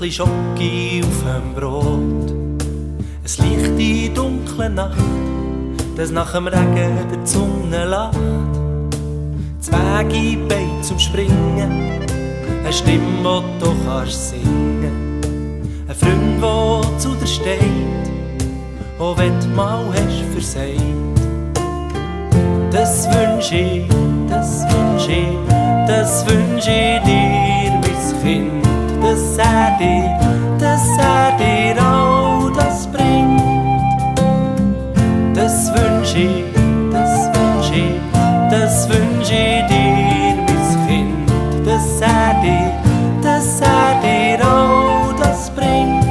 Stückchen Schoki auf dem Brot. Es liegt in dunkler Nacht, dass nach dem Regen der Sonne lacht. Zwei Beine zum Springen, eine Stimme, die du kannst singen. Ein Freund, der zu dir steht, auch wenn du mal hast versagt. Das wünsch ich, das wünsch ich, das wünsch ich dir, mein Kind. Dass er dir all das bringt. Das wünsch ich, das wünsch ich, das wünsch ich dir, mein Kind. Dass er dir all das bringt.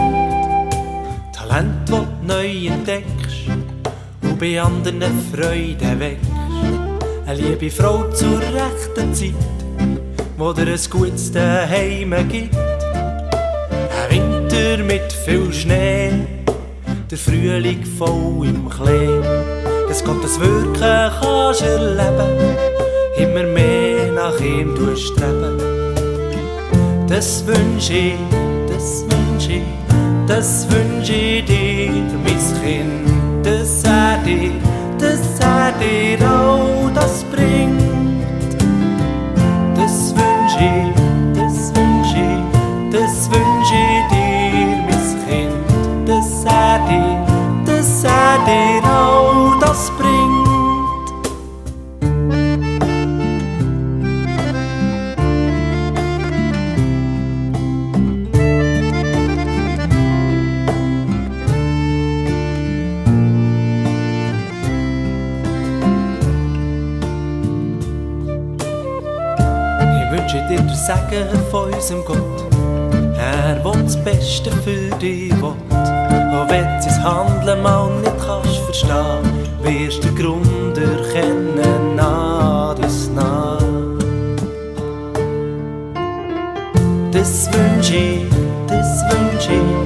Talent, das du neu entdeckst und bei anderen Freude wächst. Eine liebe Frau zur rechten Zeit, wo dir ein gutes Daheim gibt. Ein Winter mit viel Schnee, der Frühling voll im Klee. Dass Gottes Wirken kannst erleben, immer mehr nach ihm streben. Das wünsch ich, das wünsch ich, das wünsch ich dir, mein Kind. Dass er dir all das bringt. Das wünsch ich, das wünsch ich, das wünsch ich dir, mein Kind. Dass er dir all das bringt. Ich wünsche dir den Segen von unserem Gott. Er will das Beste für dich will. Auch wenn du sein Handeln mal nicht kannst verstehen, wirst du den Grund erkennen nach dies nach. Das wünsch ich, das wünsch ich,